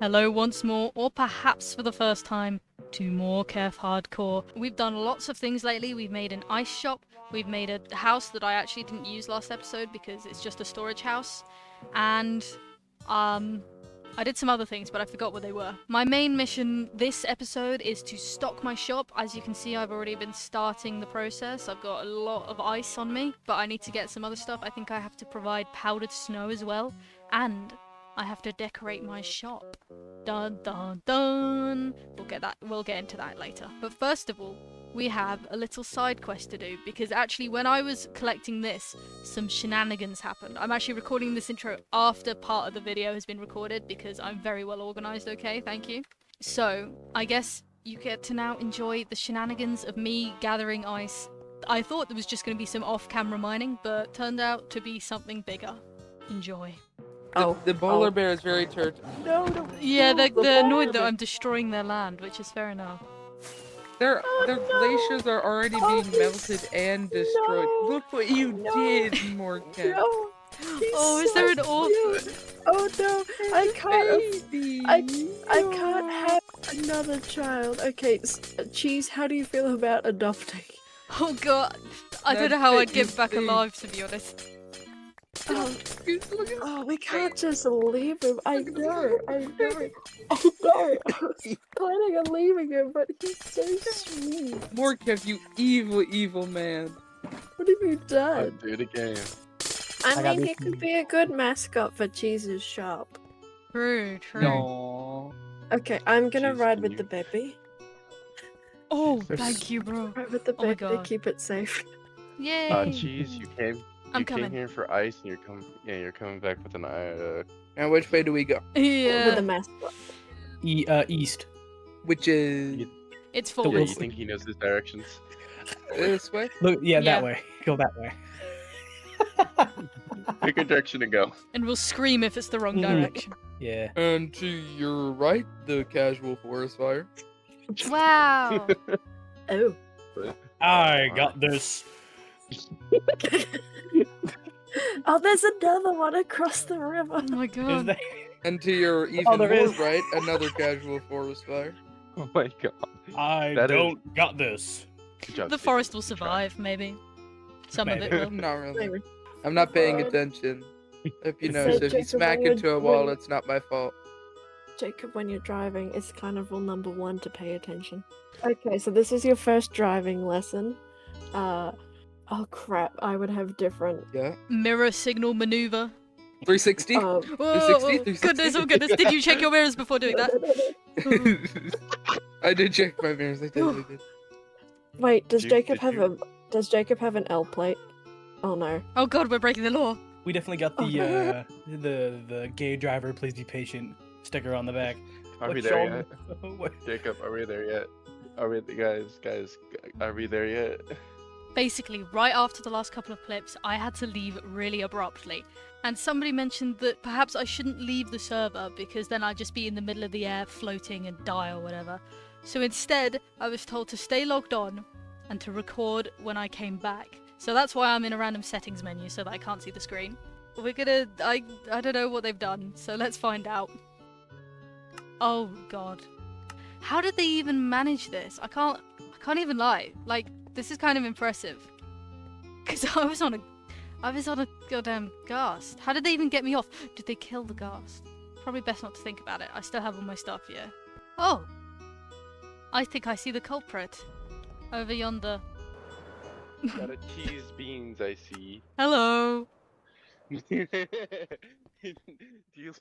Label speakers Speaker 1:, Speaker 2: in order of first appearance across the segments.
Speaker 1: Hello once more, or perhaps for the first time, to morqef Hardcore. We've done lots of things lately. We've made an ice shop, we've made a house that I actually didn't use last episode because it's just a storage house, and I did some other things, but I forgot what they were. My main mission this episode is to stock my shop. As you can see, I've already been starting the process. I've got a lot of ice on me, but I need to get some other stuff. I think I have to provide powdered snow as well, and I have to decorate my shop. Dun dun dun! We'll get into that later. But first of all, we have a little side quest to do, because actually when I was collecting this, some shenanigans happened. I'm actually recording this intro after part of the video has been recorded because I'm very well organized, okay? Thank you. So, I guess you get to now enjoy the shenanigans of me gathering ice. I thought there was just going to be some off-camera mining, but turned out to be something bigger. Enjoy.
Speaker 2: The polar bear is very turd. No.
Speaker 1: Yeah, they're annoyed that I'm destroying their land, which is fair enough.
Speaker 2: Their glaciers are already being melted and destroyed.
Speaker 3: No.
Speaker 2: Look what you did, morqef.
Speaker 3: No.
Speaker 1: Oh, is there an orphan?
Speaker 3: Oh no, I can't have another child. Okay, Cheese, how do you feel about adopting?
Speaker 1: Oh god, I don't know how I'd get back alive, to be honest.
Speaker 3: Oh, we can't just leave him. I know. I was planning on leaving him, but he's so sweet.
Speaker 2: morqef, you evil man.
Speaker 3: What have you done?
Speaker 4: I'll do it again.
Speaker 3: I mean, he could be a good mascot for Cheese's shop.
Speaker 1: True.
Speaker 2: No.
Speaker 3: Okay, I'm gonna
Speaker 4: Cheese,
Speaker 3: ride
Speaker 4: can
Speaker 3: with
Speaker 4: you-
Speaker 3: the baby.
Speaker 1: Oh, thank you, bro.
Speaker 3: Ride with the
Speaker 1: Oh my
Speaker 3: baby to
Speaker 1: God.
Speaker 3: keep it safe.
Speaker 1: Yay!
Speaker 4: Cheese, you came.
Speaker 1: I'm
Speaker 4: You came
Speaker 1: coming.
Speaker 4: here for ice, and you're coming back with an
Speaker 2: Now which way do we go?
Speaker 3: With
Speaker 1: Yeah,
Speaker 3: a mascot.
Speaker 5: East.
Speaker 2: Which is
Speaker 1: it's
Speaker 4: Yeah,
Speaker 1: forward.
Speaker 4: you think he knows his directions?
Speaker 2: this way?
Speaker 5: Look,
Speaker 1: Yeah.
Speaker 5: that way. Go that way.
Speaker 4: Pick a direction to go.
Speaker 1: And we'll scream if it's the wrong
Speaker 5: Mhm.
Speaker 1: direction.
Speaker 5: Yeah.
Speaker 2: And to your right, the casual forest fire.
Speaker 1: Wow!
Speaker 3: Oh.
Speaker 5: I got this.
Speaker 3: Oh, there's another one across the river.
Speaker 1: Oh my
Speaker 5: Is
Speaker 1: god.
Speaker 5: there?
Speaker 2: And to your even
Speaker 5: there
Speaker 2: more
Speaker 5: is.
Speaker 2: right, another casual forest fire.
Speaker 4: Oh my god.
Speaker 5: I
Speaker 4: That is-
Speaker 5: don't got this.
Speaker 4: Good job,
Speaker 1: The
Speaker 4: Steve.
Speaker 1: forest will
Speaker 4: Good try.
Speaker 1: survive, maybe. Some of it
Speaker 5: Maybe.
Speaker 1: will.
Speaker 2: Not really.
Speaker 3: Maybe.
Speaker 2: I'm not paying
Speaker 3: Alright.
Speaker 2: attention. If you
Speaker 5: So,
Speaker 2: notice, if you
Speaker 3: Jacob,
Speaker 2: smack
Speaker 3: when
Speaker 2: into a
Speaker 3: you're-
Speaker 2: wall,
Speaker 3: when-
Speaker 2: it's not my fault.
Speaker 3: Jacob, when you're driving, it's kind of rule number 1 to pay attention. Okay, so this is your first driving lesson. Oh crap, I would have different.
Speaker 2: Yeah.
Speaker 1: Mirror signal maneuver.
Speaker 2: 360?
Speaker 1: Oh,
Speaker 2: 360, 360.
Speaker 1: goodness, oh goodness. Did you check your mirrors before doing that?
Speaker 2: I did check my mirrors. I totally did.
Speaker 3: Wait, does
Speaker 4: Did
Speaker 3: Jacob
Speaker 4: you-
Speaker 3: have an L plate? Oh no.
Speaker 1: Oh god, we're breaking the law.
Speaker 5: We definitely got
Speaker 3: Oh.
Speaker 5: the gay driver. Please be patient. Sticker on the back.
Speaker 4: Are we
Speaker 5: What's
Speaker 4: there
Speaker 5: wrong?
Speaker 4: yet?
Speaker 5: What?
Speaker 4: Jacob, are we there yet? Are we guys? Are we there yet?
Speaker 1: Basically, right after the last couple of clips, I had to leave really abruptly. And somebody mentioned that perhaps I shouldn't leave the server because then I'd just be in the middle of the air floating and die or whatever. So instead, I was told to stay logged on and to record when I came back. So that's why I'm in a random settings menu so that I can't see the screen. I don't know what they've done, so let's find out. Oh god. How did they even manage this? I can't even lie. Like, this is kind of impressive. Cause I was on a goddamn ghast. How did they even get me off? Did they kill the ghast? Probably best not to think about it. I still have all my stuff, yeah. Oh! I think I see the culprit. Over yonder.
Speaker 4: Gotta cheese beans, I see.
Speaker 1: Hello!
Speaker 4: do you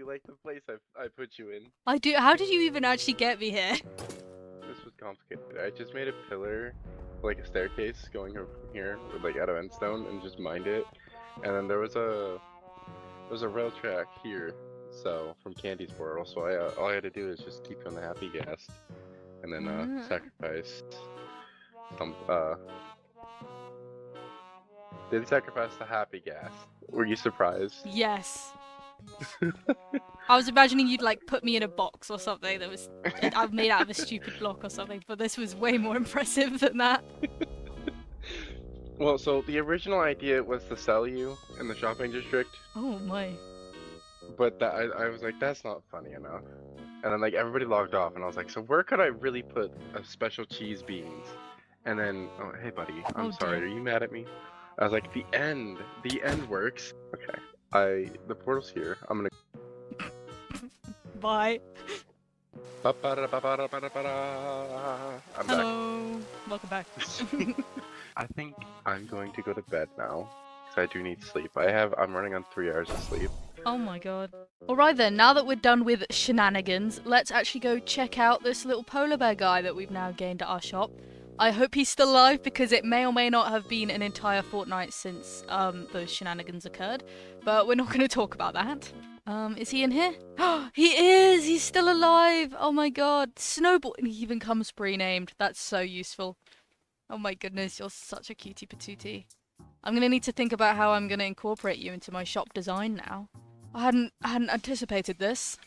Speaker 4: like the place I put you in?
Speaker 1: I do. How did you even actually get me here?
Speaker 4: This was complicated. I just made a pillar, like a staircase going over from here, with like out of endstone, and just mined it. And then there was a rail track here, so from Candy's portal. So all I had to do is just keep on the happy gas, and then sacrifice some. Did sacrifice the happy gas. Were you surprised?
Speaker 1: Yes. I was imagining you'd like put me in a box or something that was I've made out of a stupid block or something, but this was way more impressive than that.
Speaker 4: Well, so the original idea was to sell you in the shopping district,
Speaker 1: Oh my.
Speaker 4: but I was like, that's not funny enough. And then like everybody logged off, and I was like, so where could I really put a special cheese beans? And then, oh hey buddy, I'm
Speaker 1: Oh,
Speaker 4: sorry,
Speaker 1: dear.
Speaker 4: are you mad at me? I was like, the end works. Okay, the portal's here. I'm gonna.
Speaker 1: Bye.
Speaker 4: I'm back.
Speaker 1: Hello. Welcome back.
Speaker 4: I think I'm going to go to bed now, because I do need sleep. I'm running on 3 hours of sleep.
Speaker 1: Oh my god. Alright then, now that we're done with shenanigans, let's actually go check out this little polar bear guy that we've now gained at our shop. I hope he's still alive because it may or may not have been an entire fortnight since those shenanigans occurred. But we're not going to talk about that. Is he in here? He is! He's still alive! Oh my god. Snowball. And he even comes pre-named. That's so useful. Oh my goodness, you're such a cutie patootie. I'm going to need to think about how I'm going to incorporate you into my shop design now. I hadn't anticipated this.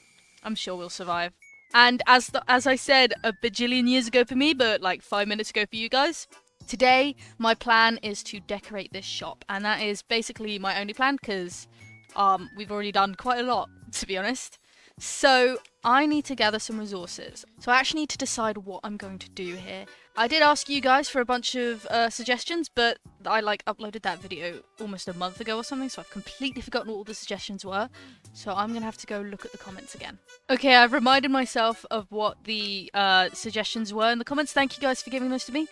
Speaker 1: I'm sure we'll survive. And as I said a bajillion years ago for me, but like 5 minutes ago for you guys, today my plan is to decorate this shop. And that is basically my only plan because we've already done quite a lot, to be honest. So I need to gather some resources. So I actually need to decide what I'm going to do here. I did ask you guys for a bunch of suggestions, but I uploaded that video almost a month ago or something, so I've completely forgotten what all the suggestions were. So I'm gonna have to go look at the comments again. Okay, I've reminded myself of what the suggestions were in the comments. Thank you guys for giving those to me.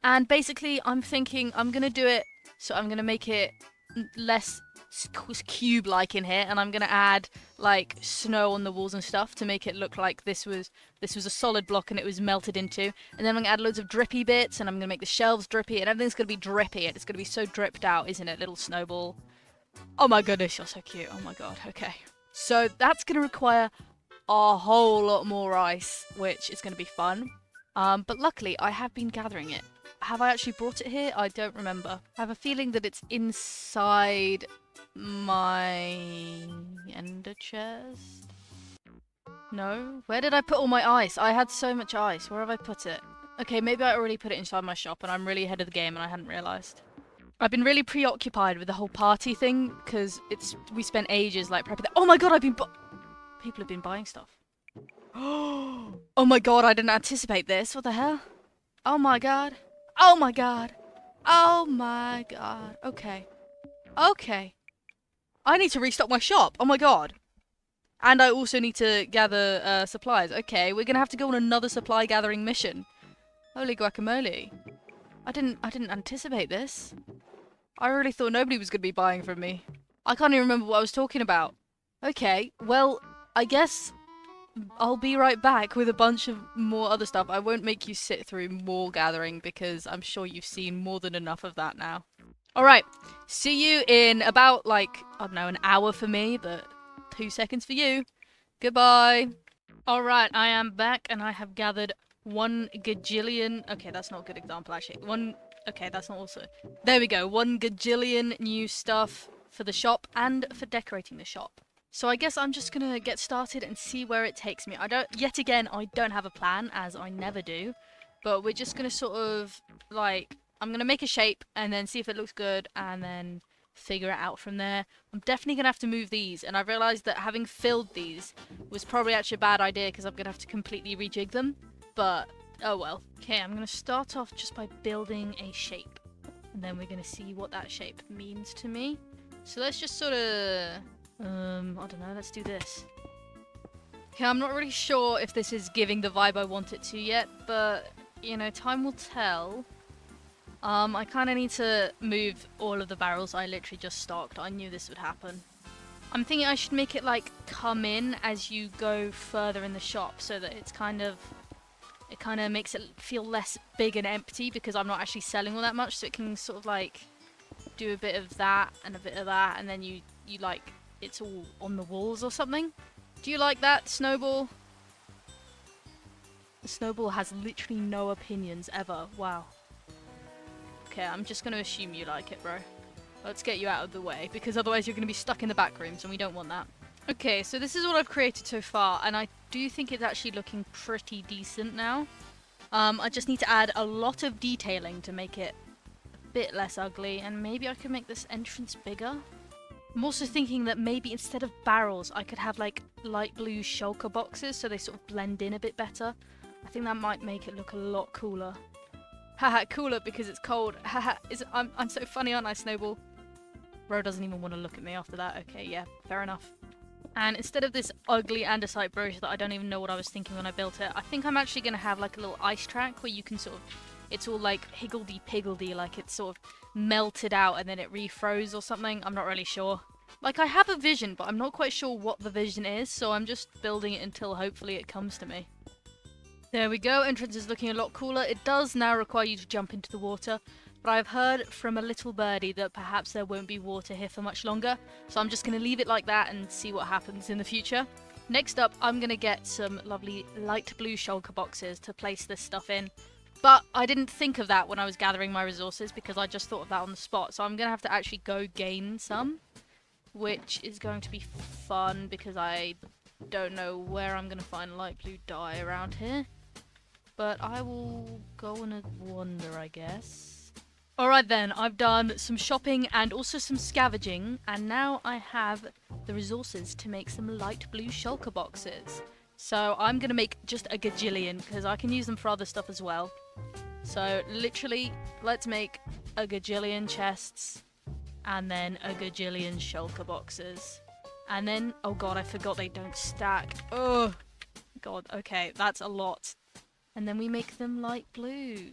Speaker 1: And basically, I'm thinking I'm gonna do it. So I'm gonna make it less cube-like in here, and I'm gonna add like snow on the walls and stuff to make it look like this was a solid block and it was melted into. And then I'm gonna add loads of drippy bits, and I'm gonna make the shelves drippy, and everything's gonna be drippy. It's gonna be so dripped out, isn't it, little snowball? Oh my goodness, you're so cute. Oh my god. Okay, so that's gonna require a whole lot more ice, which is gonna be fun. But luckily I have been gathering it. Have I actually brought it here? I don't remember. I have a feeling that it's inside my ender chest. No? Where did I put all my ice? I had so much ice. Where have I put it? Okay, maybe I already put it inside my shop and I'm really ahead of the game and I hadn't realised. I've been really preoccupied with the whole party thing because we spent ages like prepping that. Oh my god, people have been buying stuff. Oh my god, I didn't anticipate this. What the hell? Oh my god. Oh my god. Oh my god. Okay. Okay. I need to restock my shop. Oh my god. And I also need to gather supplies. Okay, we're gonna have to go on another supply gathering mission. Holy guacamole. I didn't anticipate this. I really thought nobody was gonna be buying from me. I can't even remember what I was talking about. Okay, well, I guess I'll be right back with a bunch of more other stuff. I won't make you sit through more gathering because I'm sure you've seen more than enough of that now. Alright, see you in about, like, I don't know, an hour for me, but 2 seconds for you. Goodbye. Alright, I am back and I have gathered 1 gajillion... Okay, that's not a good example, actually. Okay, that's not also... There we go, 1 gajillion new stuff for the shop and for decorating the shop. So I guess I'm just gonna get started and see where it takes me. Yet again, I don't have a plan, as I never do. But we're just gonna sort of, like, I'm gonna make a shape and then see if it looks good and then figure it out from there. I'm definitely gonna have to move these, and I realized that having filled these was probably actually a bad idea because I'm gonna have to completely rejig them. But, oh well. Okay, I'm gonna start off just by building a shape. And then we're gonna see what that shape means to me. So let's just sort of... I don't know, let's do this. Okay, I'm not really sure if this is giving the vibe I want it to yet, but, you know, time will tell. I kind of need to move all of the barrels I literally just stocked. I knew this would happen. I'm thinking I should make it, like, come in as you go further in the shop so that it's kind of... It kind of makes it feel less big and empty because I'm not actually selling all that much, so it can sort of, like, do a bit of that and a bit of that, and then you like... It's all on the walls or something. Do you like that, Snowball? Snowball has literally no opinions ever. Wow. Okay, I'm just going to assume you like it, bro. Let's get you out of the way, because otherwise you're going to be stuck in the back rooms, and we don't want that. Okay, so this is what I've created so far, and I do think it's actually looking pretty decent now. I just need to add a lot of detailing to make it a bit less ugly, and maybe I can make this entrance bigger. I'm also thinking that maybe instead of barrels, I could have like light blue shulker boxes so they sort of blend in a bit better. I think that might make it look a lot cooler. Haha, cooler because it's cold. Haha, I'm so funny, aren't I, Snowball? Ro doesn't even want to look at me after that. Okay, yeah, fair enough. And instead of this ugly andesite brochure that I don't even know what I was thinking when I built it, I think I'm actually going to have like a little ice track where you can sort of, it's all like higgledy-piggledy, like it's sort of melted out and then it refroze or something. I'm not really sure. Like, I have a vision, but I'm not quite sure what the vision is, so I'm just building it until hopefully it comes to me. There we go, entrance is looking a lot cooler. It does now require you to jump into the water, but I've heard from a little birdie that perhaps there won't be water here for much longer, so I'm just going to leave it like that and see what happens in the future. Next up, I'm going to get some lovely light blue shulker boxes to place this stuff in, but I didn't think of that when I was gathering my resources because I just thought of that on the spot, so I'm going to have to actually go gain some, which is going to be fun because I don't know where I'm going to find light blue dye around here, but I will go on a wander, I guess. Alright then, I've done some shopping and also some scavenging, and now I have the resources to make some light blue shulker boxes. So I'm going to make just a gajillion, because I can use them for other stuff as well. So literally, let's make a gajillion chests, and then a gajillion shulker boxes. And then, oh god, I forgot they don't stack. Oh god, okay, that's a lot. And then we make them light blue.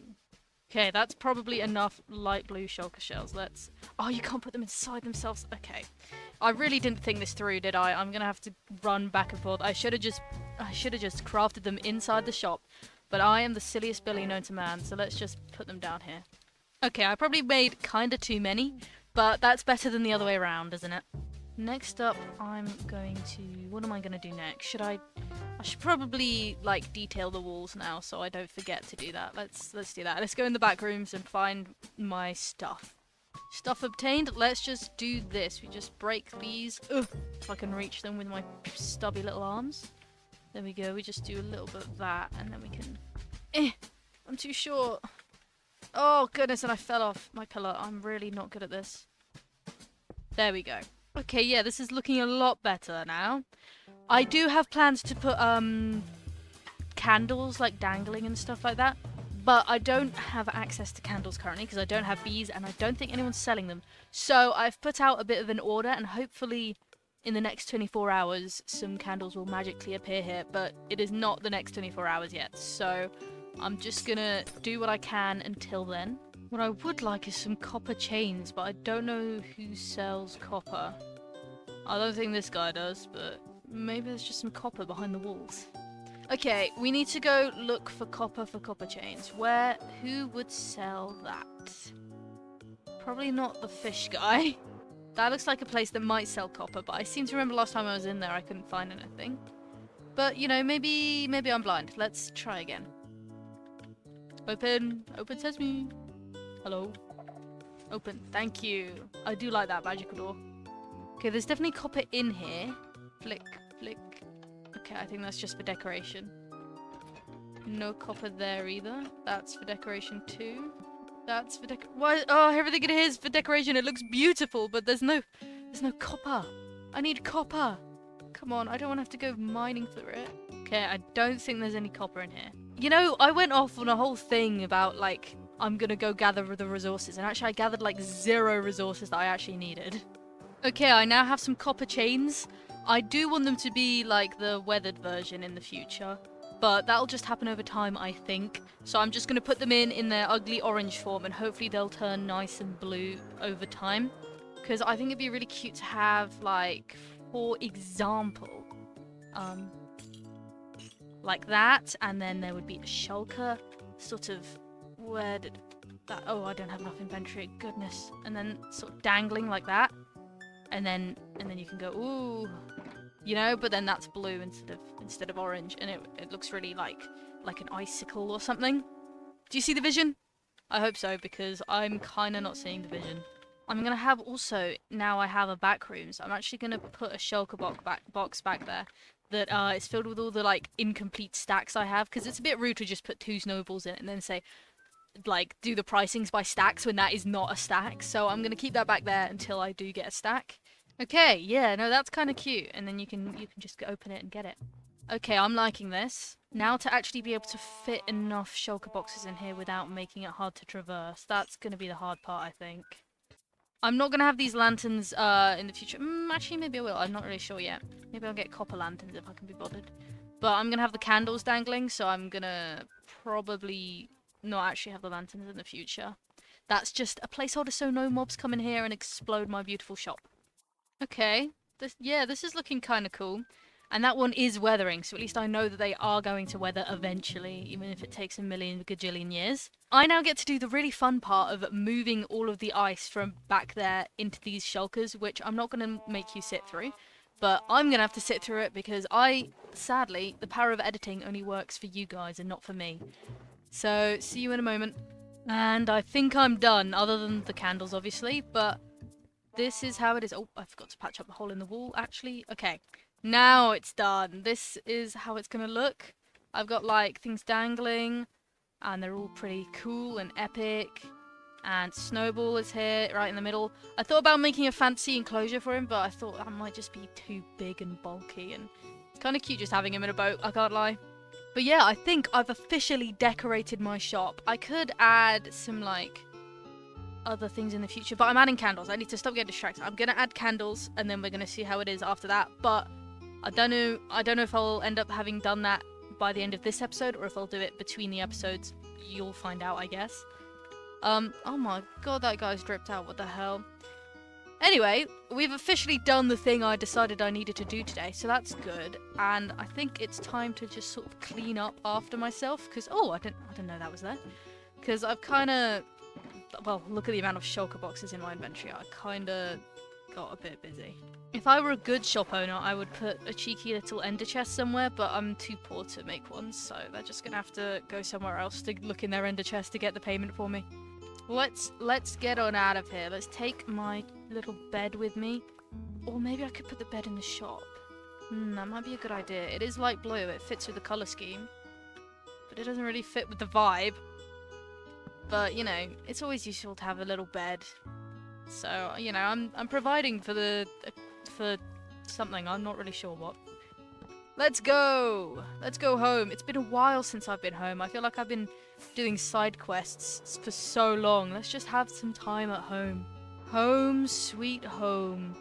Speaker 1: Okay, that's probably enough light blue shulker shells. Let's... Oh, you can't put them inside themselves. Okay. I really didn't think this through, did I? I'm gonna have to run back and forth. I should have just crafted them inside the shop. But I am the silliest Billy known to man, so let's just put them down here. Okay, I probably made kinda too many, but that's better than the other way around, isn't it? Next up, I'm going to... What am I gonna do next? I should probably, like, detail the walls now so I don't forget to do that. Let's do that. Let's go in the back rooms and find my stuff. Stuff obtained. Let's just do this. We just break these. Ugh, if I can reach them with my stubby little arms. There we go. We just do a little bit of that and then we can... I'm too short. Oh, goodness, and I fell off my pillar. I'm really not good at this. There we go. Okay, yeah, this is looking a lot better now. I do have plans to put, candles, like, dangling and stuff like that. But I don't have access to candles currently because I don't have bees and I don't think anyone's selling them. So I've put out a bit of an order and hopefully in the next 24 hours some candles will magically appear here. But it is not the next 24 hours yet. So I'm just gonna do what I can until then. What I would like is some copper chains, but I don't know who sells copper. I don't think this guy does, but maybe there's just some copper behind the walls. Okay, we need to go look for copper chains. Who would sell that? Probably not the fish guy. That looks like a place that might sell copper, but I seem to remember last time I was in there I couldn't find anything. But, you know, maybe I'm blind. Let's try again. Open sesame. Hello. Open. Thank you. I do like that magical door. Okay, there's definitely copper in here. Flick, flick. Okay, I think that's just for decoration. No copper there either. That's for decoration too. That's for Why? Oh, everything in here is for decoration. It looks beautiful, but there's no copper. I need copper. Come on, I don't want to have to go mining for it. Okay, I don't think there's any copper in here. You know, I went off on a whole thing about, like, I'm gonna go gather the resources, and actually I gathered, like, 0 resources that I actually needed. Okay, I now have some copper chains. I do want them to be, like, the weathered version in the future, but that'll just happen over time, I think. So I'm just gonna put them in their ugly orange form, and hopefully they'll turn nice and blue over time. Because I think it'd be really cute to have, like, for example, like that, and then there would be a shulker, sort of, where did that, oh, I don't have enough inventory, goodness, and then sort of dangling like that, and then you can go, ooh, you know, but then that's blue instead of orange, and it looks really like an icicle or something. Do you see the vision? I hope so, because I'm kind of not seeing the vision. I'm gonna have also, now I have a back room, so I'm actually gonna put a shulker box back there that is filled with all the, like, incomplete stacks I have, because it's a bit rude to just put 2 snowballs in it and then say, like, do the pricings by stacks when that is not a stack. So I'm gonna keep that back there until I do get a stack. Okay, yeah, no, that's kind of cute. And then you can just open it and get it. Okay, I'm liking this. Now to actually be able to fit enough shulker boxes in here without making it hard to traverse. That's going to be the hard part, I think. I'm not going to have these lanterns in the future. Actually, maybe I will. I'm not really sure yet. Maybe I'll get copper lanterns if I can be bothered. But I'm going to have the candles dangling, so I'm going to probably not actually have the lanterns in the future. That's just a placeholder so no mobs come in here and explode my beautiful shop. Okay. This is looking kind of cool. And that one is weathering, so at least I know that they are going to weather eventually, even if it takes a million gajillion years. I now get to do the really fun part of moving all of the ice from back there into these shulkers, which I'm not going to make you sit through. But I'm going to have to sit through it because sadly, the power of editing only works for you guys and not for me. So, see you in a moment. And I think I'm done, other than the candles, obviously, but this is how it is. Oh, I forgot to patch up the hole in the wall, actually. Okay, now it's done. This is how it's gonna look. I've got, like, things dangling, and they're all pretty cool and epic. And Snowball is here, right in the middle. I thought about making a fancy enclosure for him, but I thought that might just be too big and bulky, and it's kind of cute just having him in a boat, I can't lie. But yeah, I think I've officially decorated my shop. I could add some, like, other things in the future, but I'm adding candles. I need to stop getting distracted. I'm gonna add candles, and then we're gonna see how it is after that. But I don't know if I'll end up having done that by the end of this episode, or if I'll do it between the episodes. You'll find out, I guess. Oh my god, that guy's dripped out. What the hell? Anyway, we've officially done the thing I decided I needed to do today, so that's good. And I think it's time to just sort of clean up after myself, because I didn't know that was there. Because I've kind of, well, look at the amount of shulker boxes in my inventory. I kind of got a bit busy. If I were a good shop owner, I would put a cheeky little ender chest somewhere, but I'm too poor to make one, so they're just gonna have to go somewhere else to look in their ender chest to get the payment for me. Let's get on out of here. Let's take my little bed with me, or maybe I could put the bed in the shop. That might be a good idea. It is light blue. It fits with the color scheme, but it doesn't really fit with the vibe. But, you know, it's always useful to have a little bed. So, you know, I'm providing for something. I'm not really sure what. Let's go! Let's go home. It's been a while since I've been home. I feel like I've been doing side quests for so long. Let's just have some time at home. Home sweet home.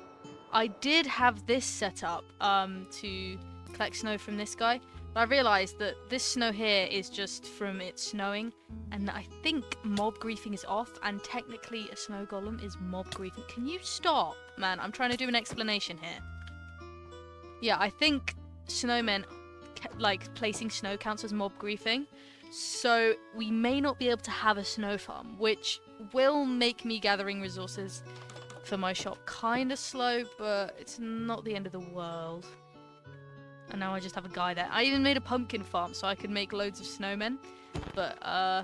Speaker 1: I did have this set up to collect snow from this guy. But I realised that this snow here is just from it snowing, and I think mob griefing is off, and technically a snow golem is mob griefing. Can you stop? Man, I'm trying to do an explanation here. Yeah, I think snowmen, like, placing snow counts as mob griefing, so we may not be able to have a snow farm, which will make me gathering resources for my shop kind of slow, but it's not the end of the world. And now I just have a guy there. I even made a pumpkin farm so I could make loads of snowmen. But, I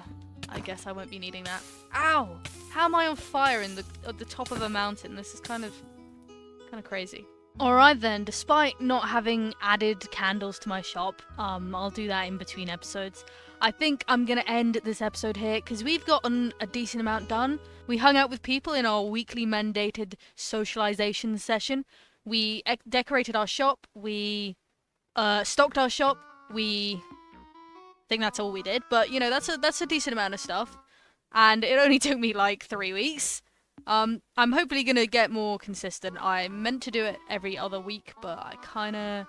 Speaker 1: guess I won't be needing that. Ow! How am I on fire at the top of a mountain? This is kind of crazy. Alright then, despite not having added candles to my shop, I'll do that in between episodes. I think I'm gonna end this episode here, because we've gotten a decent amount done. We hung out with people in our weekly mandated socialization session. We decorated our shop. We stocked our shop. I think that's all we did, but you know, that's a decent amount of stuff, and it only took me like 3 weeks. I'm hopefully gonna get more consistent. I meant to do it every other week, but I kinda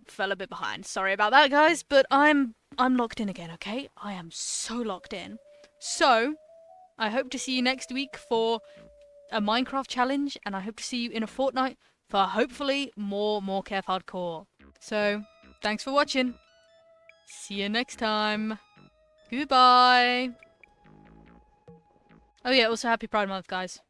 Speaker 1: fell a bit behind. Sorry about that, guys, but I'm locked in again, okay? I am so locked in. So, I hope to see you next week for a Minecraft challenge, and I hope to see you in a fortnight for hopefully more morqef hardcore. So, thanks for watching. See you next time. Goodbye. Oh yeah, also happy Pride Month, guys.